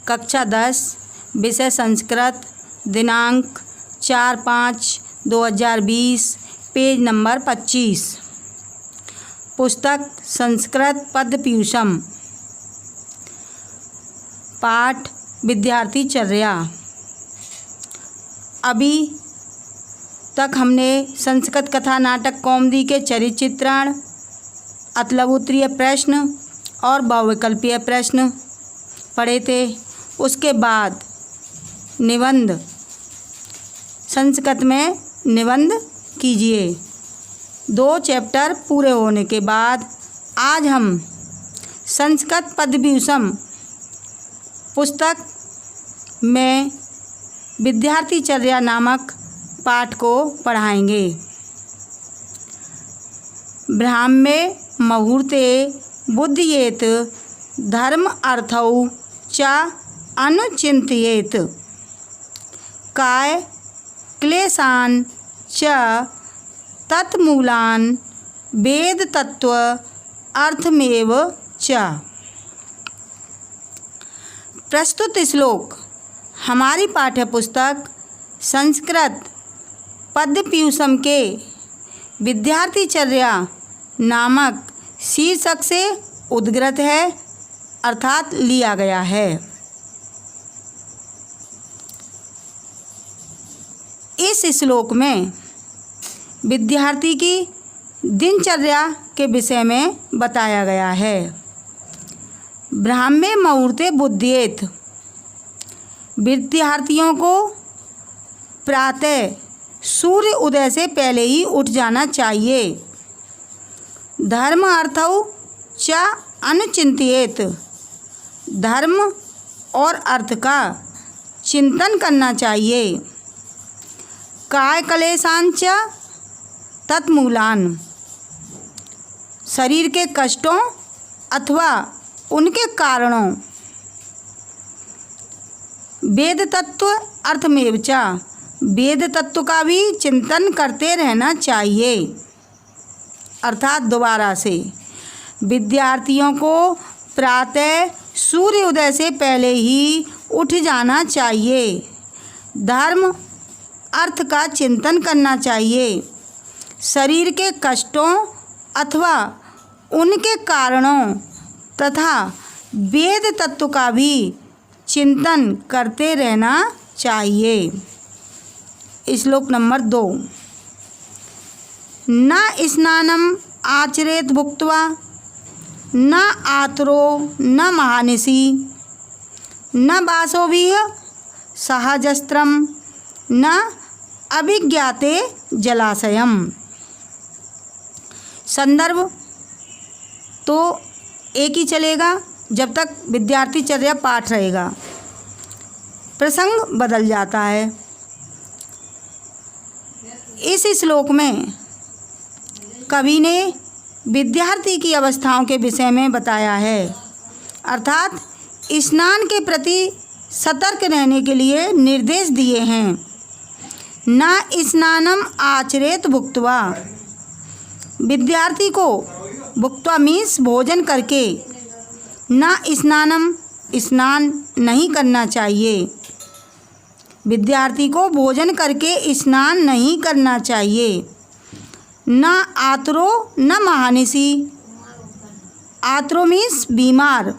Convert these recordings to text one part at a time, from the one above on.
कक्षा 10, विषय संस्कृत, दिनांक 4/5/2020, पेज नंबर 25। पुस्तक संस्कृत पदपीयूषम। पाठ विद्यार्थी चर्या। अभी तक हमने संस्कृत कथा नाटक कौमुदी के चरित्र चित्रण, अतलवोत्तरीय प्रश्न और बहुविकल्पीय प्रश्न पढ़े थे। उसके बाद निबंध, संस्कृत में निबंध कीजिए। 2 चैप्टर पूरे होने के बाद आज हम संस्कृत पदपीयूषम पुस्तक में विद्यार्थी चर्या नामक पाठ को पढ़ाएंगे। ब्राह्मे मुहूर्ते बुध्येत धर्म अर्थौ च अनुचिन्तयेत् काय क्लेशान् च तत्मूलान् वेद तत्व अर्थमेव च। प्रस्तुत श्लोक हमारी पाठ्यपुस्तक संस्कृत पदपीयूषम के विद्यार्थी चर्या नामक शीर्षक से उद्गृत है, अर्थात लिया गया है। इस श्लोक में विद्यार्थी की दिनचर्या के विषय में बताया गया है। ब्राह्मे मुहूर्ते बुध्येत, विद्यार्थियों को प्रातः सूर्य उदय से पहले ही उठ जाना चाहिए। धर्म अर्थौ च अनुचिन्तयेत्, धर्म और अर्थ का चिंतन करना चाहिए। काय क्लेशान् च तत्मूलान्, शरीर के कष्टों अथवा उनके कारणों। वेद तत्व अर्थमेव च, वेद तत्व का भी चिंतन करते रहना चाहिए। अर्थात दोबारा से, विद्यार्थियों को प्रातः सूर्य उदय से पहले ही उठ जाना चाहिए। धर्म अर्थ का चिंतन करना चाहिए। शरीर के कष्टों अथवा उनके कारणों तथा वेद तत्व का भी चिंतन करते रहना चाहिए। श्लोक नंबर 2। न स्नानम आचरेत भुक्त्वा न आतरो न महानिशि न वासोभिः सहजस्त्रम न अभिज्ञाते जलाशयम। संदर्भ तो एक ही चलेगा जब तक विद्यार्थी चर्या पाठ रहेगा, प्रसंग बदल जाता है। इस श्लोक में कवि ने विद्यार्थी की अवस्थाओं के विषय में बताया है, अर्थात स्नान के प्रति सतर्क रहने के लिए निर्देश दिए हैं। न स्नानम आचरेत भुक्त्वा, विद्यार्थी को भुक्त्वा मीन्स भोजन करके, न स्नानम स्नान नहीं करना चाहिए। विद्यार्थी को भोजन करके स्नान नहीं करना चाहिए। न आतरो न महानिशि, आतरो मीन्स बीमार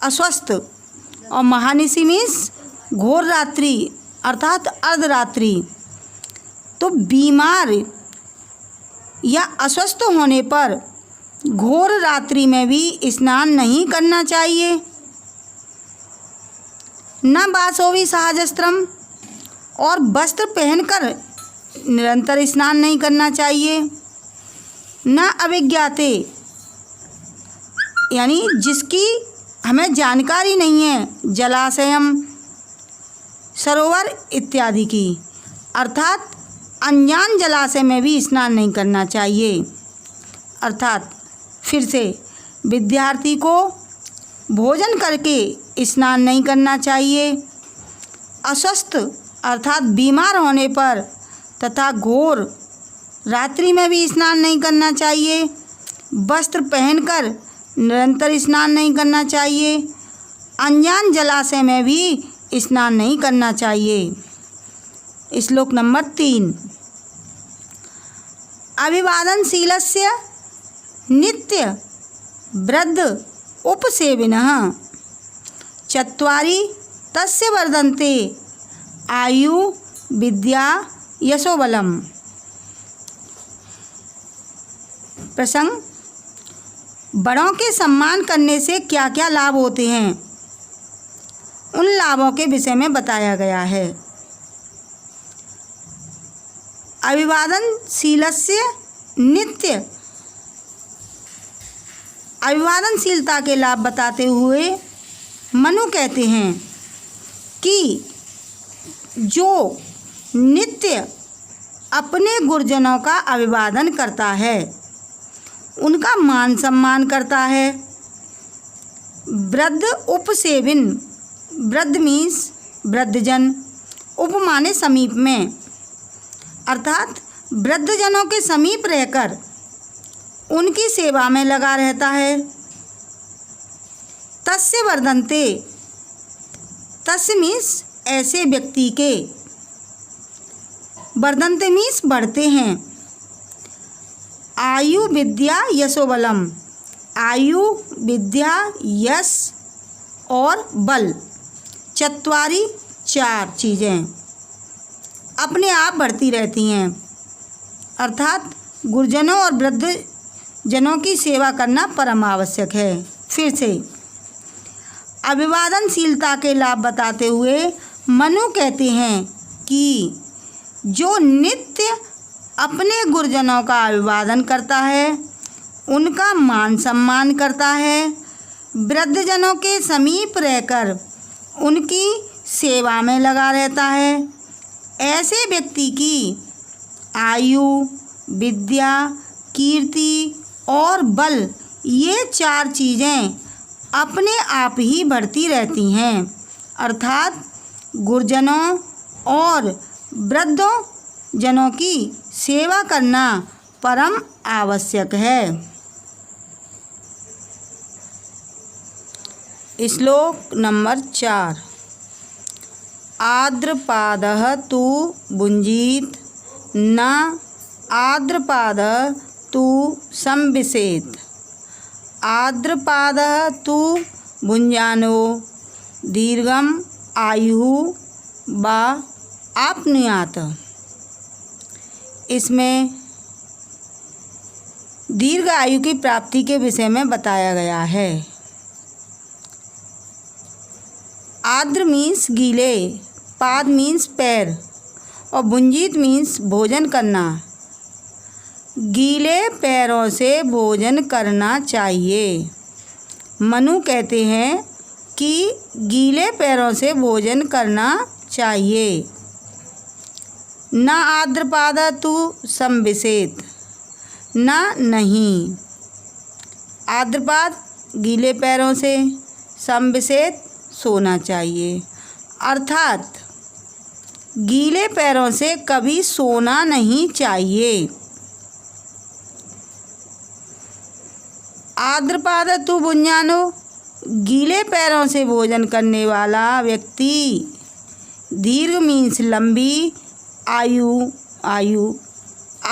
अस्वस्थ और महानिशि मीन्स घोर रात्रि अर्थात अर्धरात्रि। तो बीमार या अस्वस्थ होने पर घोर रात्रि में भी स्नान नहीं करना चाहिए। न वासोभि सहजस्त्रम, और वस्त्र पहनकर निरंतर स्नान नहीं करना चाहिए। न अभिज्ञाते, यानी जिसकी हमें जानकारी नहीं है, जलाशयम सरोवर इत्यादि की, अर्थात अनजान जलाशय में भी स्नान नहीं करना चाहिए। अर्थात फिर से विद्यार्थी को भोजन करके स्नान नहीं करना चाहिए। अस्वस्थ अर्थात बीमार होने पर तथा घोर रात्रि में भी स्नान नहीं करना चाहिए। वस्त्र पहनकर निरंतर स्नान नहीं करना चाहिए अनजान जलाशय में भी स्नान नहीं करना चाहिए। श्लोक नंबर 3। अभिवादनशीलस्य नित्य वृद्ध उपसेविनः चत्वारि तस्य वर्धन्ते आयु विद्या यशोबलम। प्रसंग, बड़ों के सम्मान करने से क्या क्या लाभ होते हैं, उन लाभों के विषय में बताया गया है। अभिवादनशीलस्य नित्य, अभिवादनशीलता के लाभ बताते हुए मनु कहते हैं कि जो नित्य अपने गुरुजनों का अभिवादन करता है, उनका मान सम्मान करता है। वृद्ध उपसेविन, वृद्ध मीन्स वृद्धजन, उप माने समीप में, अर्थात वृद्धजनों के समीप रहकर उनकी सेवा में लगा रहता है। तस्य वर्धन्ते, तस्य मीन्स ऐसे व्यक्ति के, वर्धन्ते मीन्स बढ़ते हैं। आयु विद्या यशोबलम, आयु विद्या यश और बल, चत्वारी चार चीज़ें अपने आप बढ़ती रहती हैं। अर्थात गुरुजनों और वृद्धजनों की सेवा करना परम आवश्यक है। फिर से अभिवादनशीलता के लाभ बताते हुए मनु कहते हैं कि जो नित्य अपने गुरुजनों का अभिवादन करता है, उनका मान सम्मान करता है, वृद्धजनों के समीप रहकर उनकी सेवा में लगा रहता है, ऐसे व्यक्ति की आयु विद्या कीर्ति और बल, ये चार चीज़ें अपने आप ही बढ़ती रहती हैं। अर्थात गुरुजनों और वृद्धजनों की सेवा करना परम आवश्यक है। श्लोक नंबर 4। आर्द्रपादः तु भुञ्जीत न आर्द्रपादः तु संविशेत। आर्द्रपादः तु भुञ्जानो दीर्घम आयुः वा आप्नुयात्। इसमें दीर्घ आयु की प्राप्ति के विषय में बताया गया है। आर्द्र मीन्स गीले, पाद मीन्स पैर और भुंजीत मीन्स भोजन करना। गीले पैरों से भोजन करना चाहिए। मनु कहते हैं कि गीले पैरों से भोजन करना चाहिए। न आर्द्रपाद तु संविशेत, न नहीं। आर्द्रपाद गीले पैरों से, संविशेत सोना चाहिए। अर्थात गीले पैरों से कभी सोना नहीं चाहिए। आर्द्रपाद तु भुञ्जानो, गीले पैरों से भोजन करने वाला व्यक्ति दीर्घ मीन्स लंबी आयु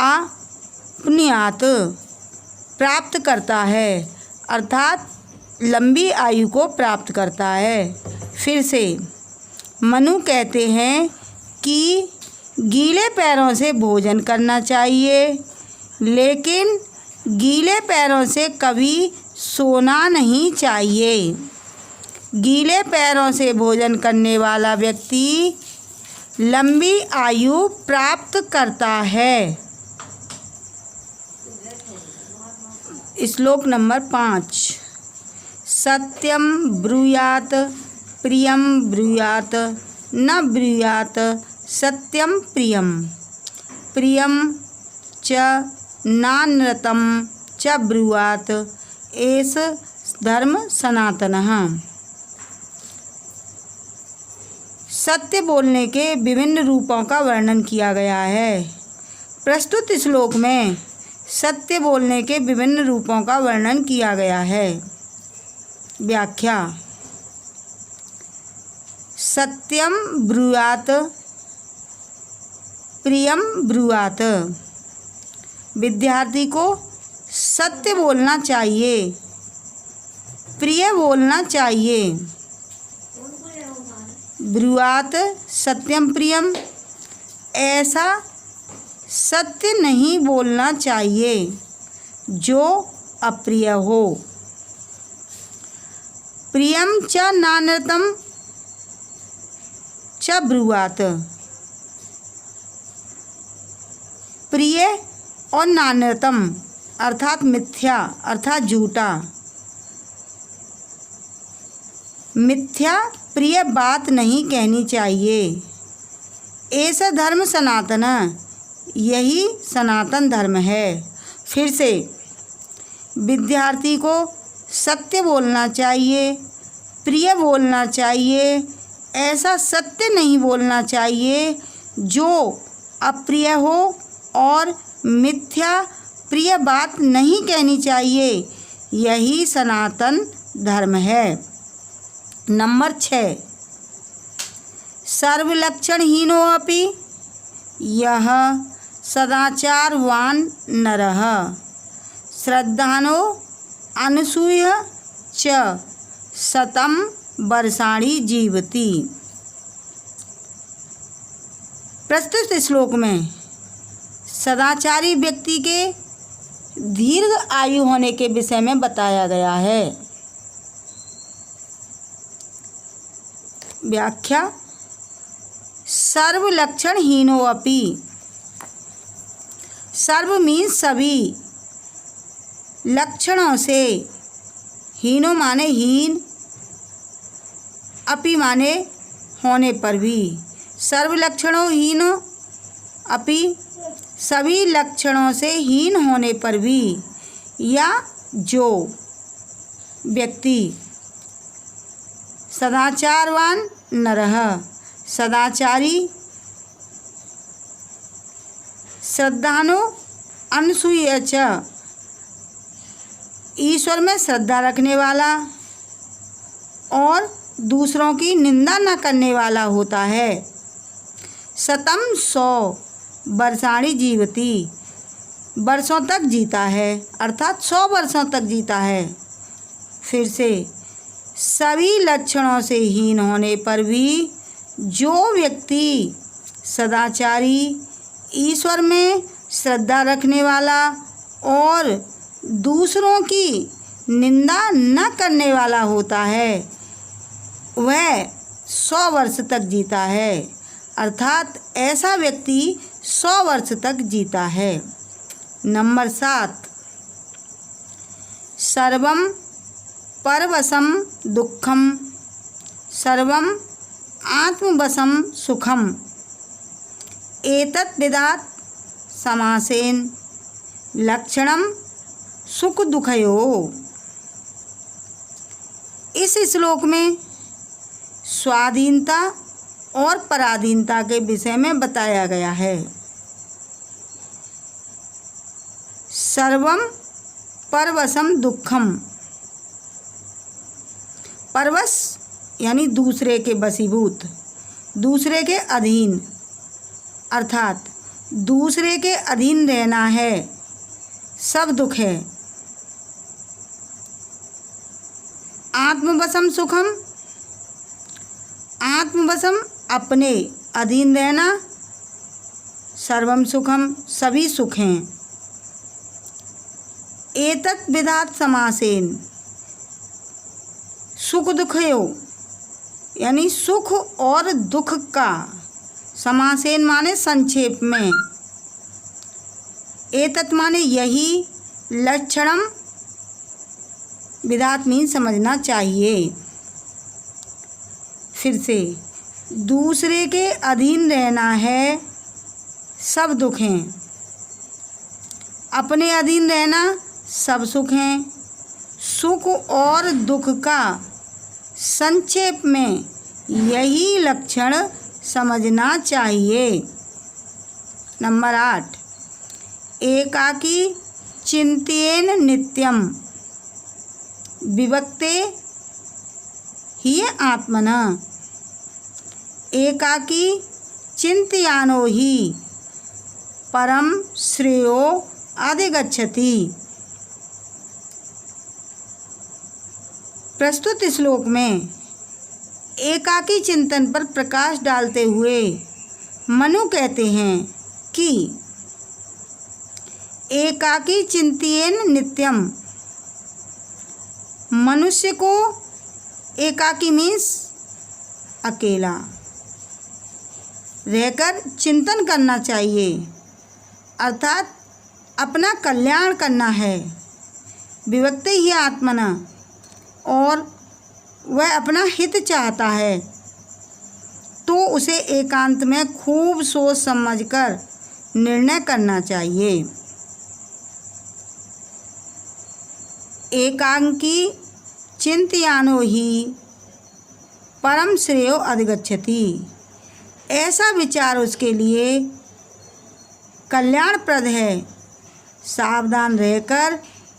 आप्नुयात् प्राप्त करता है। अर्थात लंबी आयु को प्राप्त करता है। फिर से मनु कहते हैं कि गीले पैरों से भोजन करना चाहिए, लेकिन गीले पैरों से कभी सोना नहीं चाहिए। गीले पैरों से भोजन करने वाला व्यक्ति लंबी आयु प्राप्त करता है। श्लोक नंबर 5। सत्यम ब्रूयात प्रियम ब्रूयात न ब्रूयात सत्यम प्रियम। प्रियम च नानृतं च ब्रूयात एष धर्म सनातनः। सत्य बोलने के विभिन्न रूपों का वर्णन किया गया है। प्रस्तुत श्लोक में सत्य बोलने के विभिन्न रूपों का वर्णन किया गया है। व्याख्या। सत्यम ब्रूयात प्रियम ब्रूयात। विद्यार्थी को सत्य बोलना चाहिए, प्रिय बोलना चाहिए। ब्रूयात सत्यम प्रियम, ऐसा सत्य नहीं बोलना चाहिए जो अप्रिय हो। प्रियम च नानृतम च ब्रूयात। प्रिय और नान्यतम अर्थात मिथ्या अर्थात झूठा, मिथ्या प्रिय बात नहीं कहनी चाहिए। ऐसा धर्म सनातन, यही सनातन धर्म है। फिर से, विद्यार्थी को सत्य बोलना चाहिए, प्रिय बोलना चाहिए, ऐसा सत्य नहीं बोलना चाहिए जो अप्रिय हो, और मिथ्या प्रिय बात नहीं कहनी चाहिए, यही सनातन धर्म है। नंबर 6, सर्वलक्षणहीनो अपि यह सदाचारवान नरः श्रद्धानो अनसूय च शतं वर्षाणि जीवति। प्रस्तुत श्लोक में सदाचारी व्यक्ति के दीर्घ आयु होने के विषय में बताया गया है। व्याख्या। सर्वलक्षणहीनो अपि, सर्व मीन्स सभी, लक्षणों से, हीनो माने हीन, अपि माने होने पर भी, सर्वलक्षणों हीनो अपि सभी लक्षणों से हीन होने पर भी, या जो व्यक्ति सदाचारवान नरः सदाचारी, श्रद्धानो अनसूय च ईश्वर में श्रद्धा रखने वाला और दूसरों की निंदा न करने वाला होता है। शतम 100 वर्षाणि जीवति, वर्षों तक जीता है, अर्थात 100 वर्षों तक जीता है। फिर से, सभी लक्षणों से हीन होने पर भी जो व्यक्ति सदाचारी, ईश्वर में श्रद्धा रखने वाला और दूसरों की निंदा न करने वाला होता है, वह 100 वर्ष तक जीता है, अर्थात ऐसा व्यक्ति 100 वर्ष तक जीता है। नंबर 7, सर्वम परवशम दुःखम सर्वम आत्मवशम सुखम एतत् विदात समासेन लक्षणम सुख दुखयो। इस श्लोक में स्वाधीनता और पराधीनता के विषय में बताया गया है। सर्वम परवशम दुःखम, परवश यानी दूसरे के वशीभूत, दूसरे के अधीन, अर्थात दूसरे के अधीन रहना है, सब दुख है। आत्मवशम सुखम, आत्मवशम अपने अधीन रहना, सर्वम सुखम सभी सुख हैं। एतत् विदात समासेन, सुख दुखयो यानी सुख और दुख का, समासेन माने संक्षेप में, एतत् माने यही, लक्षणम विदात मीन समझना चाहिए। फिर से, दूसरे के अधीन रहना है, सब दुख हैं, अपने अधीन रहना सब सुख हैं। सुख और दुख का संक्षेप में यही लक्षण समझना चाहिए। नंबर 8, एकाकी चिंतेन नित्यम विभक्ते ही आत्मना। एकाकी चिंतयानो ही परम श्रेयो अधिगच्छति। प्रस्तुत श्लोक में एकाकी चिंतन पर प्रकाश डालते हुए मनु कहते हैं कि एकाकी चिंतयेन नित्यम। मनुष्य को एकाकी मीन्स अकेला रहकर चिंतन करना चाहिए, अर्थात अपना कल्याण करना है। विभक्ति ही आत्मना, और वह अपना हित चाहता है तो उसे एकांत में खूब सोच समझकर निर्णय करना चाहिए। एकांकी चिंतयानो ही परम श्रेयो अधिगच्छति। ऐसा विचार उसके लिए कल्याणप्रद है। सावधान रहकर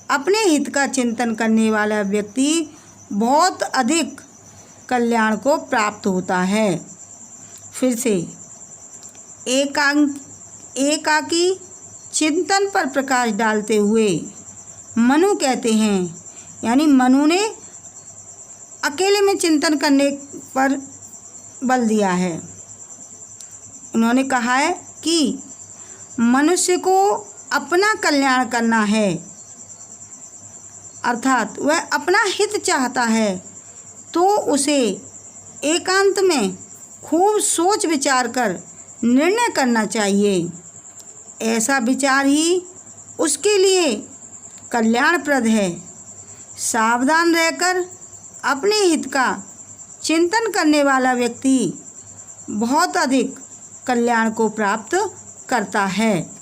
अपने हित का चिंतन करने वाला व्यक्ति बहुत अधिक कल्याण को प्राप्त होता है। फिर से एकाकी चिंतन पर प्रकाश डालते हुए मनु कहते हैं, यानी मनु ने अकेले में चिंतन करने पर बल दिया है। उन्होंने कहा है कि मनुष्य को अपना कल्याण करना है, अर्थात वह अपना हित चाहता है तो उसे एकांत में खूब सोच विचार कर निर्णय करना चाहिए। ऐसा विचार ही उसके लिए कल्याणप्रद है। सावधान रहकर अपने हित का चिंतन करने वाला व्यक्ति बहुत अधिक कल्याण को प्राप्त करता है।